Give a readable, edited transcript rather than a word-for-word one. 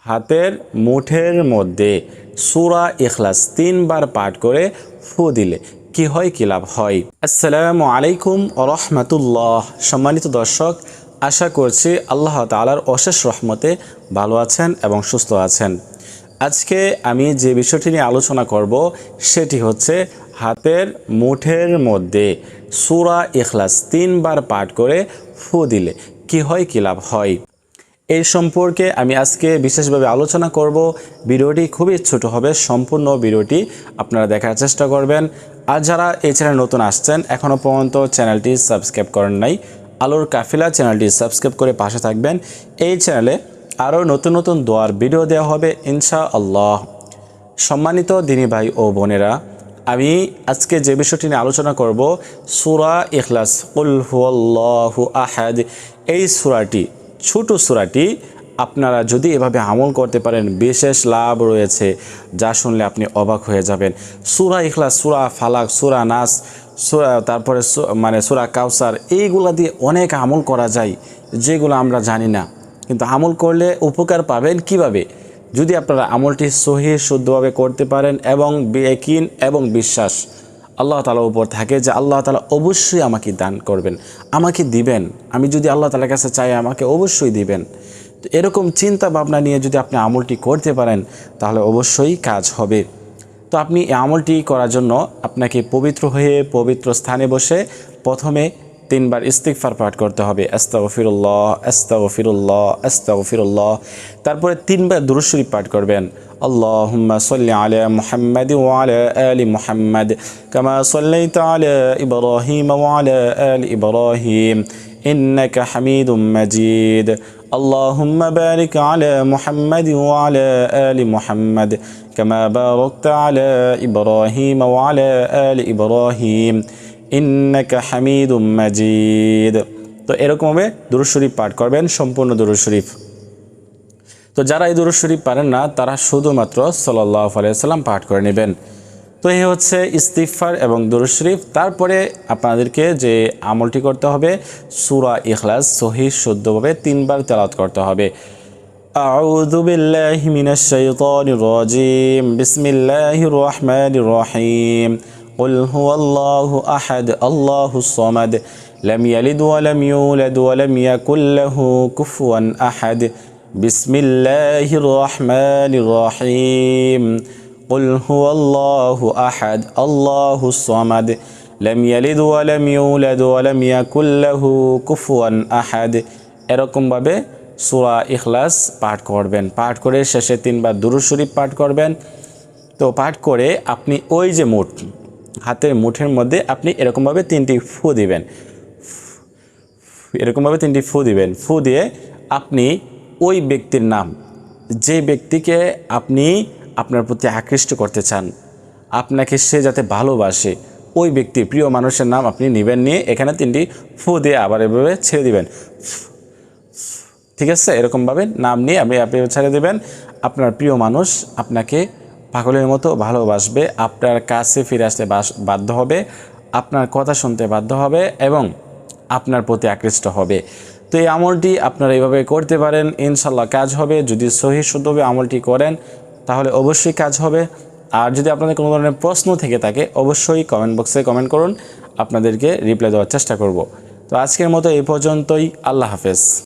হাতের মুঠের মধ্যে সূরা ইখলাস 3 বার পাঠ করে ফু দিলে কি হয়, কি লাভ হয়? আসসালামু আলাইকুম ওয়া রাহমাতুল্লাহ। সম্মানিত দর্শক, আশা করছি আল্লাহ তাআলার অশেষ রহমতে ভালো আছেন এবং সুস্থ আছেন। আজকে আমি যে বিষয়টি নিয়ে আলোচনা করব সেটি হচ্ছে হাতের মুঠের মধ্যে সূরা ইখলাস 3 বার পাঠ করে ফু দিলে কি হয়, কি লাভ হয়। এই সম্পর্কে আমি আজকে বিশেষভাবে আলোচনা করব। ভিডিওটি খুবই ছোট হবে, সম্পূর্ণ ভিডিওটি আপনারা দেখার চেষ্টা করবেন। আর যারা এই চ্যানেল নতুন আসছেন, এখনও পর্যন্ত চ্যানেলটি সাবস্ক্রাইব করেন নাই, আলোর কাফিলা চ্যানেলটি সাবস্ক্রাইব করে পাশে থাকবেন। এই চ্যানেলে আরও নতুন নতুন দোয়ার ভিডিও দেওয়া হবে ইনশাআল্লাহ। সম্মানিত দিনী ভাই ও বোনেরা, আমি আজকে যে বিষয়টি নিয়ে আলোচনা করব সূরা ইখলাস, কুল হুয়াল্লাহু আহাদ, এই সূরাটি, ছোট সূরাটি আপনারা যদি এভাবে আমল করতে পারেন বিশেষ লাভ রয়েছে, যা শুনলে আপনি অবাক হয়ে যাবেন। সূরা ইখলাস, সূরা ফালাক, সূরা নাস, তারপরে সূরা কাউসার, এইগুলা দিয়ে অনেক আমল করা যায় যেগুলো আমরা জানি না, কিন্তু আমল করলে উপকার পাবেন কিভাবে? যদি আপনারা আমলটি সহি শুদ্ধভাবে করতে পারেন এবং ইয়াকিন এবং বিশ্বাস আল্লাহ তাআলার উপর থাকে যে আল্লাহ তাআলা অবশ্যই আমাকে দান করবেন, আমাকে দিবেন, আমি যদি আল্লাহ তাআলার কাছে চাই আমাকে অবশ্যই দিবেন। তো এরকম চিন্তা ভাবনা নিয়ে যদি আপনি আমলটি করতে পারেন তাহলে অবশ্যই কাজ হবে। তো আপনি এই আমলটি করার জন্য আপনাকে পবিত্র হয়ে পবিত্র স্থানে বসে প্রথমে 3 বার ইস্তিগফার পাঠ করতে হবে, আস্তাগফিরুল্লাহ আস্তাগফিরুল্লাহ আস্তাগফিরুল্লাহ। তারপরে 3 বার দুরূদ শরীফ পাঠ করবেন, আল্লাহুম্মা সাল্লি আলা মুহাম্মাদ ওয়া আলা আলি মুহাম্মাদ কামা সাল্লাইতা আলা ইব্রাহিম ওয়া আলা আলি ইব্রাহিম ইন্নাকা হামিদুম মাজিদ। আল্লাহুম্মা বারিক আলা মুহাম্মাদ ওয়া আলা আলি মুহাম্মাদ কামা বারাকতা আলা ইব্রাহিম ওয়া আলা আলি ইব্রাহিম ইন্নাকা হামিদুম মাজিদ। তো এরকমভাবে দুরূদ শরীফ পাঠ করবেন, সম্পূর্ণ দুরূদ শরীফ। তো যারা এই দুরূদ শরীফ পারেন না তারা শুধুমাত্র সাল্লাল্লাহু আলাইহি ওয়াসাল্লাম পাঠ করে নেবেন। তো এই হচ্ছে ইস্তিগফার এবং দুরূদ শরীফ। তারপরে আপনাদেরকে যে আমলটি করতে হবে, সূরা ইখলাস সহিহ শুদ্ধভাবে 3 বার তেলাওয়াত করতে হবে। আউযু বিল্লাহি মিনাশ শাইতানির রাজিম, বিসমিল্লাহির রহমানির রহিম। قل هو الله أحد الله الصمد لم يلد ولم يولد ولم يكن له كفوا أحد بسم الله الرحمن الرحيم قل هو الله أحد الله الصمد لم يلد ولم يولد ولم يكن له كفوا أحد। এরকমভাবে সূরা ইখলাস পাঠ করবেন। পাঠ করে শেষে 3 বার দুরূদ শরীফ পাঠ করবেন। তো পাঠ করে আপনি ওই যে হাতের মুঠের মধ্যে আপনি এরকমভাবে 3টি ফু দিবেন, এরকমভাবে 3টি ফু দিবেন। ফু দিয়ে আপনি ওই ব্যক্তির নাম, যে ব্যক্তিকে আপনি আপনার প্রতি আকৃষ্ট করতে চান, আপনাকে সে যাতে ভালোবাসে, ওই ব্যক্তির প্রিয় মানুষের নাম আপনি নেবেন, নিয়ে এখানে 3টি ফু দিয়ে আবার এভাবে ছেড়ে দিবেন। ঠিক আছে? এরকমভাবে নাম নিয়ে আপনি ছেড়ে দেবেন। আপনার প্রিয় মানুষ আপনাকে পাগলের মতো ভালোবাসবে, আপনার কাছে ফিরে আসতে বাধ্য হবে, আপনার কথা শুনতে বাধ্য হবে এবং আপনার প্রতি আকৃষ্ট হবে। তো এই আমলটি আপনারা এইভাবে করতে পারেন, ইনশাল্লাহ কাজ হবে। যদি সহিহ শুদ্ধভাবে আমলটি করেন তাহলে অবশ্যই কাজ হবে। আর যদি আপনাদের কোনো ধরনের প্রশ্ন থেকে থাকে অবশ্যই কমেন্ট বক্সে কমেন্ট করুন, আপনাদেরকে রিপ্লাই দেওয়ার চেষ্টা করব। তো আজকের মতো এই পর্যন্তই। আল্লাহ হাফেজ।